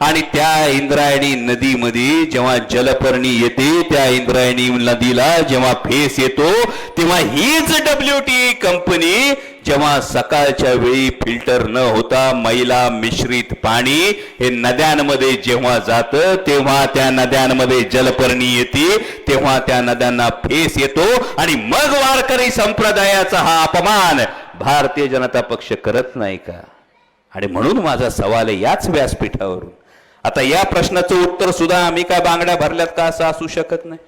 आणि त्या इंद्रायणी नदीमध्ये जेव्हा जलपर्णी येते, त्या इंद्रायणी नदीला जेव्हा फेस येतो, तेव्हा हीच WTE कंपनी जेव्हा सकाळच्या वेळी फिल्टर न होता मैला मिश्रित पाणी हे नद्यांमध्ये जेव्हा जातं, तेव्हा त्या नद्यांमध्ये जलपर्णी येते, तेव्हा त्या नद्यांना फेस येतो आणि मग वारकरी संप्रदायाचा हा अपमान भारतीय जनता पक्ष करत नाही का? आणि म्हणून माझा सवाल आहे याच व्यासपीठावरून, आता या प्रश्नाचं उत्तर सुद्धा आम्ही काय बांगड्या भरल्यात का असं असू शकत नाही.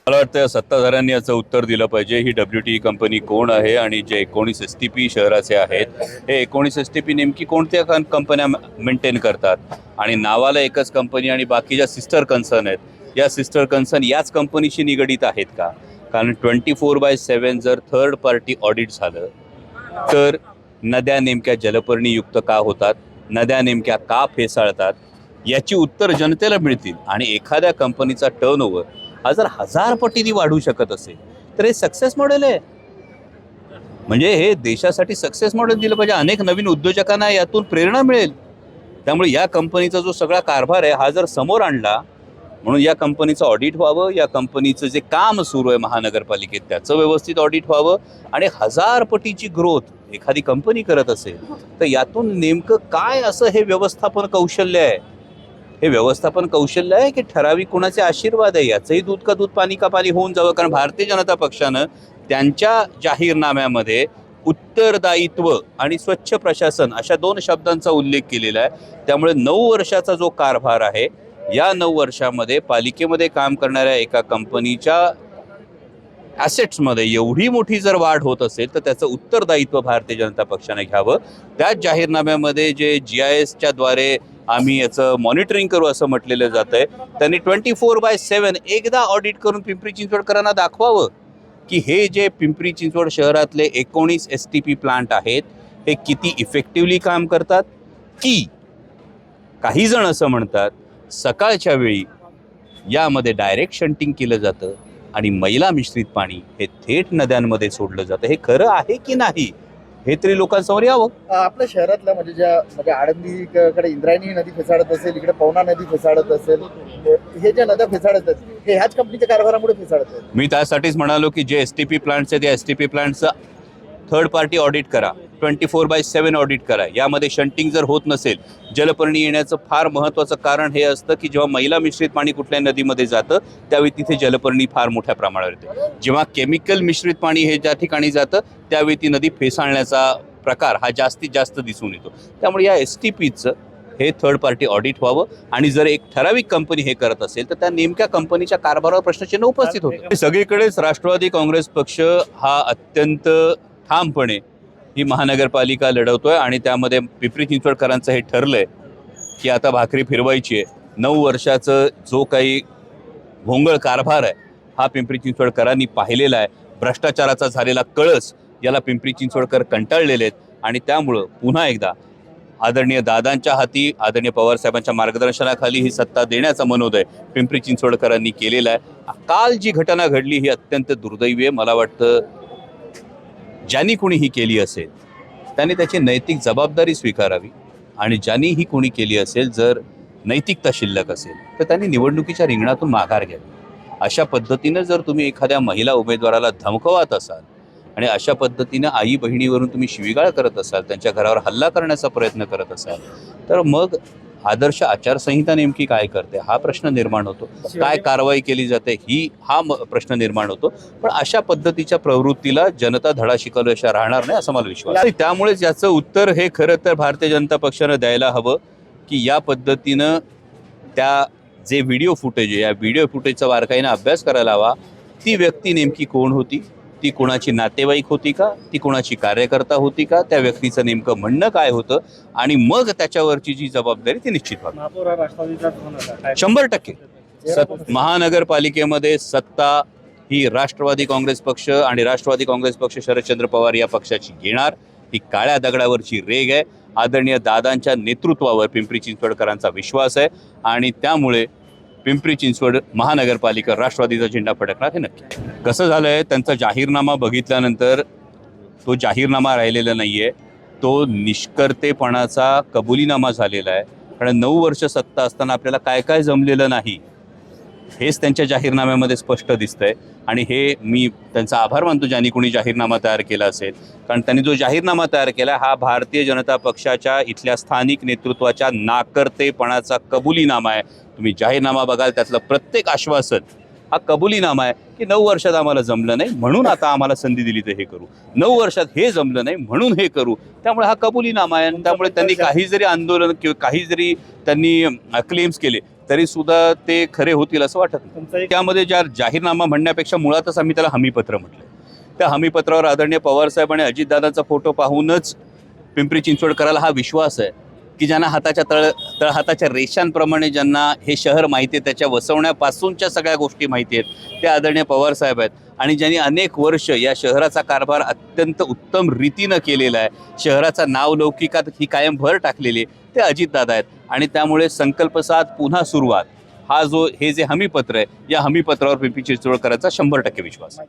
मला वाटतं सत्ताधाऱ्यांनी याचं उत्तर दिलं पाहिजे. ही WTE कंपनी कोण आहे आणि जे 19 STP शहराचे आहेत, हे 19 STP नेमकी कोणत्या कंपन्या मेंटेन करतात? आणि नावाला एकच कंपनी आणि बाकीच्या सिस्टर कन्सर्न आहेत, या सिस्टर कन्सर्न याच कंपनीशी निगडीत आहेत का? कारण 24/7 जर थर्ड पार्टी ऑडिट झालं तर नद्या नेमक्या जलपर्णीयुक्त का होतात, नद्या नेमक्या का फेसाळतात, याची उत्तर जनतेला मिळतील. आणि एखाद्या कंपनीचा टर्नओव्हर हा जर 1000 पटीने वाढू शकत असेल तर हे सक्सेस मॉडेल आहे. म्हणजे हे देशासाठी सक्सेस मॉडेल दिलं पाहिजे. अनेक नवीन उद्योजकांना यातून प्रेरणा मिळेल. त्यामुळे या कंपनीचा जो सगळा कारभार आहे हा जर समोर आणला, म्हणून या कंपनीचं ऑडिट व्हावं, या कंपनीचं जे काम सुरू आहे महानगरपालिकेत त्याचं व्यवस्थित ऑडिट व्हावं. आणि 1000 पटीची ग्रोथ एखादी कंपनी करत असेल तर यातून नेमकं काय असं हे व्यवस्थापन कौशल्य आहे? हे व्यवस्थापन कौशल्य आहे की ठराविक कोणाचे आशीर्वाद आहे? याचंही दूध का दूध पाणी का पाणी होऊन जावं. कारण भारतीय जनता पक्षानं त्यांच्या जाहीरनाम्यामध्ये उत्तरदायित्व आणि स्वच्छ प्रशासन अशा 2 शब्दांचा उल्लेख केलेला आहे. त्यामुळे 9 वर्षाचा जो कारभार आहे, या 9 वर्षामध्ये पालिकेमध्ये काम करणाऱ्या एका कंपनीच्या ॲसेट्समध्ये एवढी मोठी जर वाढ होत असेल तर त्याचं उत्तरदायित्व भारतीय जनता पक्षाने घ्यावं. त्याच जाहीरनाम्यामध्ये जे GISच्या द्वारे आम्ही याचं मॉनिटरिंग करू असं म्हटलेलं जात आहे, त्यांनी 24/7 एकदा ऑडिट करून पिंपरी चिंचवडकरांना दाखवावं की हे जे पिंपरी चिंचवड शहरातले 19 STP प्लांट आहेत हे किती इफेक्टिव्हली काम करतात. की काही जण असं म्हणतात सकाळच्या वेळी यामध्ये डायरेक्ट शंटिंग केलं जातं आणि मैला मिश्रित पाणी हे थेट नद्यांमध्ये सोडलं जातं. हे खरं आहे की नाही हे तरी लोकांसमोर यावं. आपल्या शहरातल्या म्हणजे आळंदीकडे इंद्रायणी नदी फेसाळत असेल, इकडे पवना नदी फेसाळत असेल, हे ज्या नद्या फेसाळत आहेत हे ह्याच कंपनीच्या कारभारामुळे फेसाळत आहेत. मी त्यासाठीच म्हणालो की जे STP प्लांट्स आहेत त्या STP प्लांटचं थर्ड पार्टी ऑडिट करा, 24/7 ऑडिट करा. यामध्ये शंटिंग जर होत नसेल, जलपर्णी येण्याचं फार महत्त्वाचं कारण हे असतं की जेव्हा मैला मिश्रित पाणी कुठल्याही नदीमध्ये जातं त्यावेळी तिथे जलपर्णी फार मोठ्या प्रमाणावर येते. जेव्हा केमिकल मिश्रित पाणी हे ज्या ठिकाणी जातं त्यावेळी ती नदी फेसाळण्याचा प्रकार हा जास्तीत जास्त दिसून येतो. त्यामुळे या STPचं हे थर्ड पार्टी ऑडिट व्हावं. आणि जर एक ठराविक कंपनी हे करत असेल तर त्या नेमक्या कंपनीच्या कारभारावर प्रश्नचिन्ह उपस्थित होतं. सगळीकडेच राष्ट्रवादी काँग्रेस पक्ष हा अत्यंत ठामपणे ही महानगरपालिका लढवतोय आणि त्यामध्ये पिंपरी चिंचवडकरांचं हे ठरलंय की आता भाकरी फिरवायची आहे. 9 वर्षाचं जो काही भोंगळ कारभार आहे हा पिंपरी चिंचवडकरांनी पाहिलेला आहे. भ्रष्टाचाराचा झालेला कळस याला पिंपरी चिंचवडकर कंटाळलेले आहेत. आणि त्यामुळं पुन्हा एकदा आदरणीय दादांच्या हाती, आदरणीय पवारसाहेबांच्या मार्गदर्शनाखाली ही सत्ता देण्याचा मनोदय पिंपरी चिंचवडकरांनी केलेला आहे. काल जी घटना घडली ही अत्यंत दुर्दैवी आहे. मला वाटतं ज्यांनी कोणी ही केली असेल त्यांनी त्याची नैतिक जबाबदारी स्वीकारावी. आणि ज्यांनी ही कोणी केली असेल, जर नैतिकता शिल्लक असेल तर त्यांनी निवडणुकीच्या रिंगणातून माघार घ्यावी. अशा पद्धतीनं जर तुम्ही एखाद्या महिला उमेदवाराला धमकवत असाल आणि अशा पद्धतीनं आई बहिणीवरून तुम्ही शिवीगाळ करत असाल, त्यांच्या घरावर हल्ला करण्याचा प्रयत्न करत असाल, तर मग आदर्श आचारसंहिता नेमकी काय करते हा प्रश्न निर्माण होतो. काय कारवाई केली जाते हा प्रश्न निर्माण होतो. पण अशा पद्धतीच्या प्रवृत्तीला जनता धडा शिकवल्याशिवाय राहणार नाही असा मला विश्वास आहे. त्यामुळेच याचं उत्तर हे खरं तर भारतीय जनता पक्षानं द्यायला हवं की या पद्धतीनं त्या जे व्हिडिओ फुटेज आहे या व्हिडिओ फुटेजचा बारकाईनं अभ्यास करायला हवा. ती व्यक्ती नेमकी कोण होती, ती कोणाची नातेवाईक होती का, ती कोणाची कार्यकर्ता होती का, त्या व्यक्तीचं नेमकं म्हणणं काय होतं आणि मग त्याच्यावरची जी जबाबदारी ती निश्चित व्हावी. 100% महानगरपालिकेमध्ये सत्ता ही राष्ट्रवादी काँग्रेस पक्ष आणि राष्ट्रवादी काँग्रेस पक्ष शरदचंद्र पवार या पक्षाची घेणार. ही काळ्या दगडावरची रेग आहे. आदरणीय दादांच्या नेतृत्वावर पिंपरी चिंचवडकरांचा विश्वास आहे आणि त्यामुळे पिंपरी चिंचवड महानगरपालिका राष्ट्रवादीचा झेंडा फडकणार हे नक्की. कसं झालं आहे, त्यांचा जाहीरनामा बघितल्यानंतर तो जाहीरनामा राहिलेला नाही आहे, तो निष्कर्तेपणाचा कबुलीनामा झालेला आहे. कारण 9 वर्ष सत्ता असताना आपल्याला काय काय जमलेलं नाही हेच त्यांच्या जाहीरनाम्यामध्ये स्पष्ट दिसतंय. आणि हे मी त्यांचा आभार मानतो ज्यांनी कोणी जाहीरनामा तयार केला असेल, कारण त्यांनी जो जाहीरनामा तयार केला हा भारतीय जनता पक्षाच्या इथल्या स्थानिक नेतृत्वाच्या नाकर्तेपणाचा कबुलीनामा आहे. तुम्ही जाहीरनामा बघाल त्यातलं प्रत्येक आश्वासन हा कबुलीनामा आहे की 9 वर्षात आम्हाला जमलं नाही म्हणून आता आम्हाला संधी दिली तर हे करू, 9 वर्षात हे जमलं नाही म्हणून हे करू. त्यामुळे हा कबुलीनामा आहे. आणि त्यामुळे त्यांनी काही जरी आंदोलन किंवा काही जरी त्यांनी क्लेम्स केले तरी सुद्धा ते खरे होतील असं वाटत नाही. त्यामध्ये ज्या जाहीरनामा म्हणण्यापेक्षा मुळातच आम्ही त्याला हमीपत्र म्हटलं. त्या हमीपत्रावर आदरणीय पवारसाहेब आणि अजितदादांचा फोटो पाहूनच पिंपरी चिंचवडकराला हा विश्वास आहे की ज्यांना हाताच्या तळहाताच्या रेषांप्रमाणे ज्यांना हे शहर माहिती आहे, त्याच्या वसवण्यापासूनच्या सगळ्या गोष्टी माहिती आहेत, ते आदरणीय पवारसाहेब आहेत. आणि ज्यांनी अनेक वर्ष या शहराचा कारभार अत्यंत उत्तम रीतीनं केलेला आहे, शहराचा नावलौकिकात ही कायम भर टाकलेली आहे, ते अजितदादा आहेत. आणि त्यामुळे संकल्प 7 पुन्हा सुरुवात हा जो हे जे हमीपत्र आहे या हमीपत्रावर पिंपरी चिंचवडकरांचा 100% विश्वास आहे.